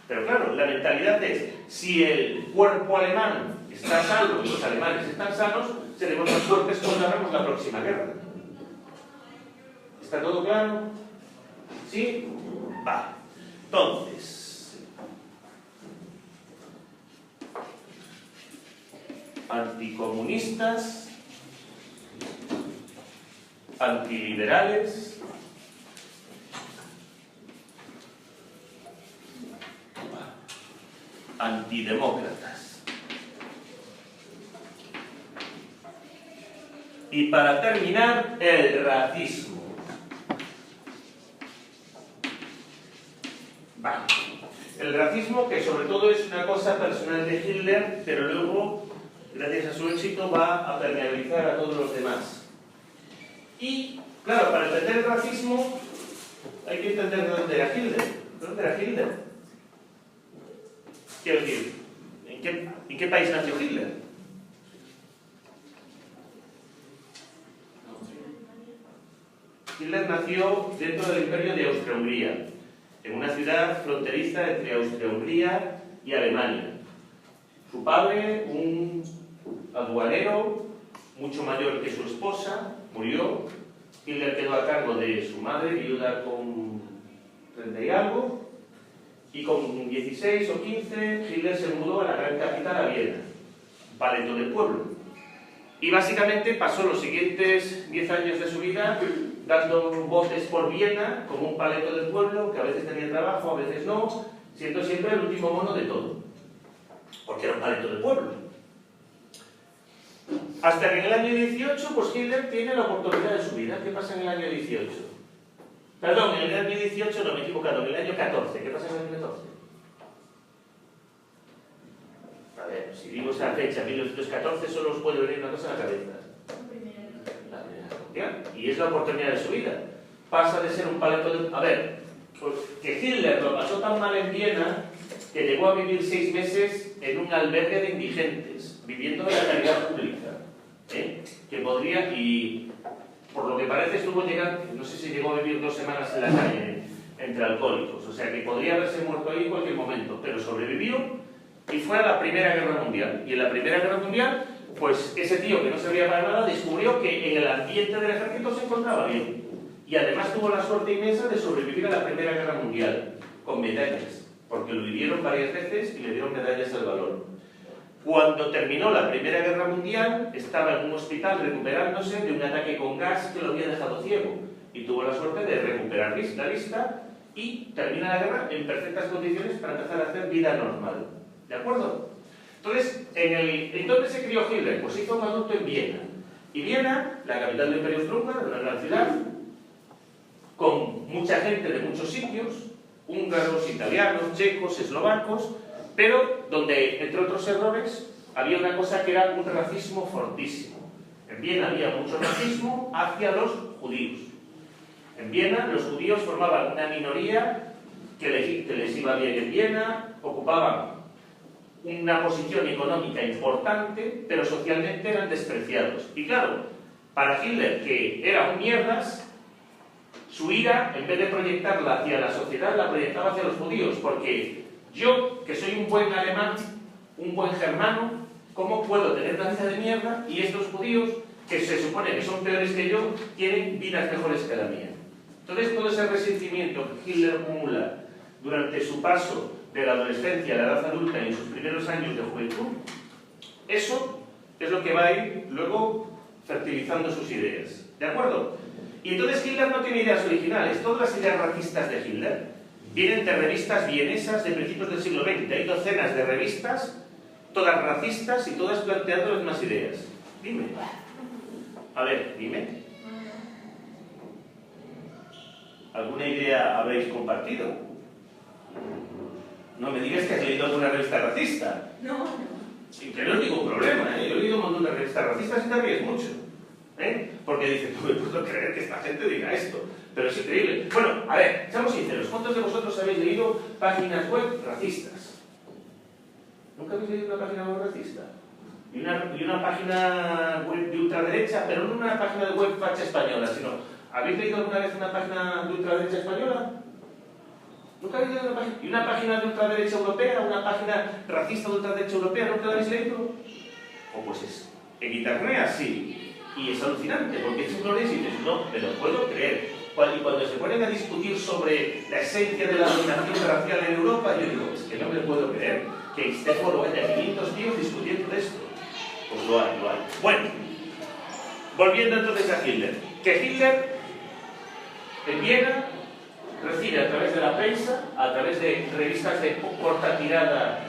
Pero claro, la mentalidad es, si el cuerpo alemán está sano y los alemanes están sanos, seremos más fuertes cuando hagamos la próxima guerra. ¿Está todo claro? ¿Sí? Vale. Entonces, anticomunistas, antiliberales, antidemócratas. Y para terminar, el racismo. Vale. El racismo, que sobre todo es una cosa personal de Hitler, pero luego, gracias a su éxito, va a permeabilizar a todos los demás. Y, claro, para entender el racismo, hay que entender de dónde era Hitler. ¿De dónde era Hitler? Quiero decir, ¿en qué país nació Hitler? Hitler nació dentro del Imperio de Austria-Hungría, en una ciudad fronteriza entre Austria-Hungría y Alemania. Su padre, un aduanero, mucho mayor que su esposa, murió. Hitler quedó a cargo de su madre, viuda con 30 y algo, y con 16 o 15 Hitler se mudó a la gran capital, a Viena, un paleto de pueblo. Y básicamente pasó los siguientes 10 años de su vida dando voces por Viena como un paleto del pueblo, que a veces tenía trabajo, a veces no, siendo siempre el último mono de todo, porque era un paleto del pueblo. Hasta que en el año 18, pues Hitler tiene la oportunidad de su vida. ¿Qué pasa en el año 18? Perdón, en el año 18 no me he equivocado, en el año 14. ¿Qué pasa en el año 14? A ver, si digo esa fecha, 1914, solo os puede venir una cosa a la cabeza. La Primera Guerra. Y es la oportunidad de su vida. Pasa de ser un paleto de... A ver, pues que Hitler lo pasó tan mal en Viena que llegó a vivir 6 meses en un albergue de indigentes, viviendo de la caridad pública. Que podría, y por lo que parece estuvo llegando, no sé si llegó a vivir 2 semanas en la calle entre alcohólicos, o sea que podría haberse muerto ahí en cualquier momento, pero sobrevivió y fue a la Primera Guerra Mundial. Y en la Primera Guerra Mundial, pues ese tío que no servía para nada descubrió que en el ambiente del ejército se encontraba bien, y además tuvo la suerte inmensa de sobrevivir a la Primera Guerra Mundial con medallas, porque lo vivieron varias veces y le dieron medallas al valor. Cuando terminó la Primera Guerra Mundial, estaba en un hospital recuperándose de un ataque con gas que lo había dejado ciego, y tuvo la suerte de recuperar la vista y termina la guerra en perfectas condiciones para empezar a hacer vida normal. ¿De acuerdo? Entonces, ¿en dónde se crió Hitler? Pues hizo un adulto en Viena. Y Viena, la capital del Imperio Austrohúngaro, una gran ciudad, con mucha gente de muchos sitios, húngaros, italianos, checos, eslovacos, pero donde, entre otros errores, había una cosa que era un racismo fortísimo. En Viena había mucho racismo hacia los judíos. En Viena los judíos formaban una minoría que les iba bien en Viena, ocupaban una posición económica importante, pero socialmente eran despreciados. Y claro, para Hitler, que era un mierdas, su ira, en vez de proyectarla hacia la sociedad, la proyectaba hacia los judíos, porque yo, que soy un buen alemán, un buen germano, ¿cómo puedo tener una vida de mierda y estos judíos, que se supone que son peores que yo, tienen vidas mejores que la mía? Entonces todo ese resentimiento que Hitler acumula durante su paso de la adolescencia a la edad adulta y en sus primeros años de juventud, eso es lo que va a ir luego fertilizando sus ideas. ¿De acuerdo? Y entonces Hitler no tiene ideas originales. Todas las ideas racistas de Hitler vienen de revistas vienesas de principios del siglo XX. Hay docenas de revistas, todas racistas y todas planteando las mismas ideas. Dime. A ver, dime. ¿Alguna idea habréis compartido? No me digas que has leído alguna revista racista. No. Y que no es ningún problema, ¿eh? Yo he leído un montón de revistas racistas y te ríes mucho. Porque dices, no me puedo creer que esta gente diga esto. Pero es increíble. Bueno, a ver, seamos sinceros. ¿Cuántos de vosotros habéis leído páginas web racistas? ¿Nunca habéis leído una página web racista? Y una página web de ultraderecha, pero no una página web facha española, sino... ¿Habéis leído alguna vez una página de ultraderecha española? ¿Nunca habéis leído una página? ¿Y una página de ultraderecha europea? ¿Una página racista de ultraderecha europea? ¿Nunca la habéis leído? O pues es... En internet así. Y es alucinante, porque tú lo lees y dices, no, me lo puedo creer. Y cuando se ponen a discutir sobre la esencia de la dominación racial en Europa, yo digo, es que no me puedo creer que en este foro haya 500 tíos discutiendo de esto. Pues lo hay, lo hay. Bueno, volviendo entonces a Hitler. Que Hitler, en Viena, recibe a través de la prensa, a través de revistas de corta tirada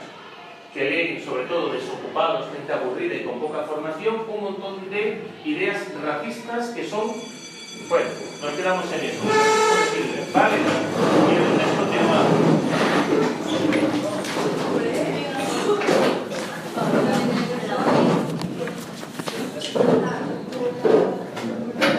que leen sobre todo desocupados, gente aburrida y con poca formación, un montón de ideas racistas que son, bueno, nos quedamos en eso.